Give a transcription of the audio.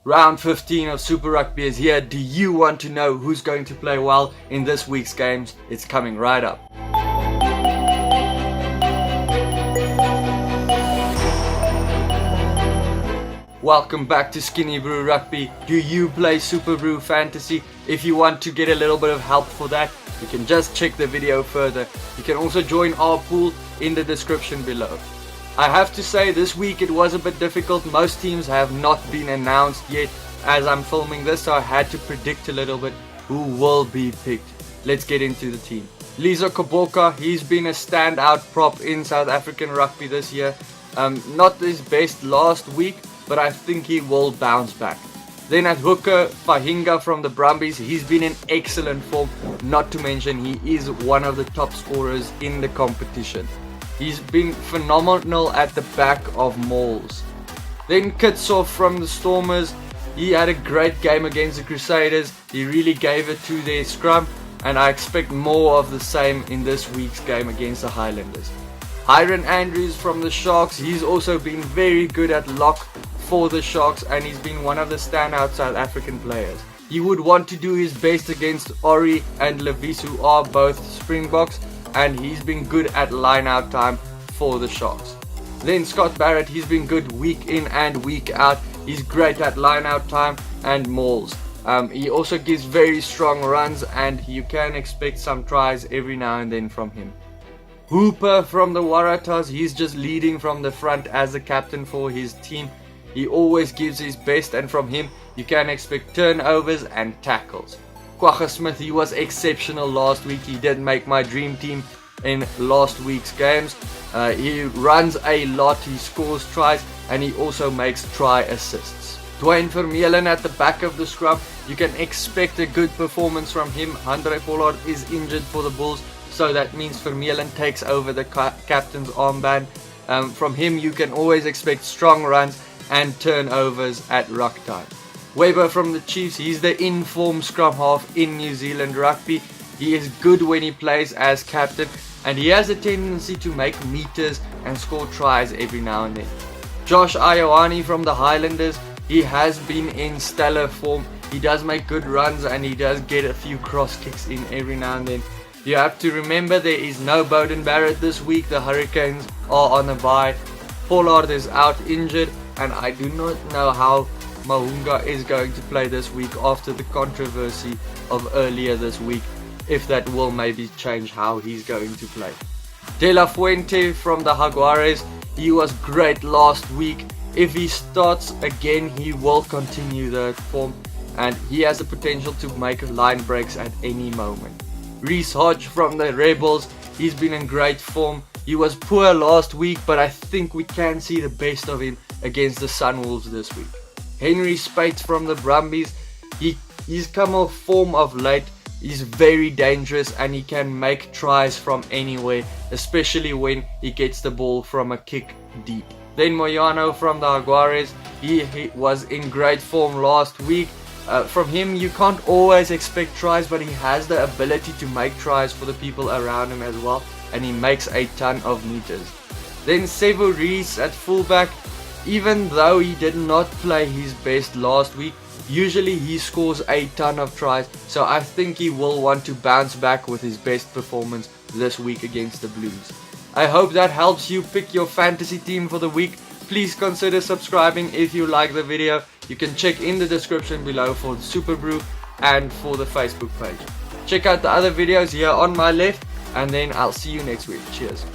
Round 15 of Super Rugby is here. Do you want to know who's going to play well in this week's games? It's coming right up. Welcome back to Skinnybru Rugby. Do you play Superbru Fantasy? If you want to get a little bit of help for that, you can just check the video further. You can also join our pool in the description below. I have to say this week it was a bit difficult. Most teams have not been announced yet as I'm filming this, so I had to predict a little bit who will be picked. Let's get into the team. Lizo Koboka, he's been a standout prop in South African rugby this year. Not his best last week, but I think he will bounce back. Then at hooker, Fahinga from the Brumbies, he's been in excellent form. Not to mention he is one of the top scorers in the competition. He's been phenomenal at the back of mauls. Then Kitsov from the Stormers. He had a great game against the Crusaders. He really gave it to their scrum, and I expect more of the same in this week's game against the Highlanders. Hiron Andrews from the Sharks. He's also been very good at lock for the Sharks, and he's been one of the standout South African players. He would want to do his best against Ori and Levis, who are both Springboks, and he's been good at line out time for the Sharks. Then Scott Barrett, he's been good week in and week out. He's great at line out time and mauls. He also gives very strong runs, and you can expect some tries every now and then from him. Hooper from the Waratahs, he's just leading from the front as the captain for his team. He always gives his best, and from him you can expect turnovers and tackles. Kwagga Smith, he was exceptional last week. He did make my dream team in last week's games. He runs a lot, he scores tries, and he also makes try assists. Dwayne Vermeulen at the back of the scrum, you can expect a good performance from him. Barrett and Pollard is injured for the Bulls, so that means Vermeulen takes over the captain's armband. From him you can always expect strong runs and turnovers at ruck time. Weber from the Chiefs, he's the in-form scrum half in New Zealand rugby. He is good when he plays as captain, and he has a tendency to make meters and score tries every now and then. Josh Ioane from the Highlanders, he has been in stellar form. He does make good runs, and he does get a few cross kicks in every now and then. You have to remember there is no Beauden Barrett this week. The Hurricanes are on a bye. Pollard is out injured, and I do not know how Mahunga is going to play this week after the controversy of earlier this week, if that will maybe change how he's going to play. De La Fuente from the Jaguares, he was great last week. If he starts again, he will continue the form, and he has the potential to make line breaks at any moment. Reece Hodge from the Rebels, he's been in great form. He was poor last week, but I think we can see the best of him against the Sunwolves this week. Henry Spates from the Brumbies, he's come off form of late. He's very dangerous, and he can make tries from anywhere, especially when he gets the ball from a kick deep. Then Moyano from the Jaguares, he was in great form last week. From him you can't always expect tries, but he has the ability to make tries for the people around him as well, and he makes a ton of meters. Then Sevo Reece at fullback, even though he did not play his best last week, usually he scores a ton of tries, so I think he will want to bounce back with his best performance this week against the Blues. I hope that helps you pick your fantasy team for the week. Please consider subscribing if you like the video. You can check in the description below for the Superbru and for the Facebook page. Check out the other videos here on my left, and then I'll see you next week. Cheers.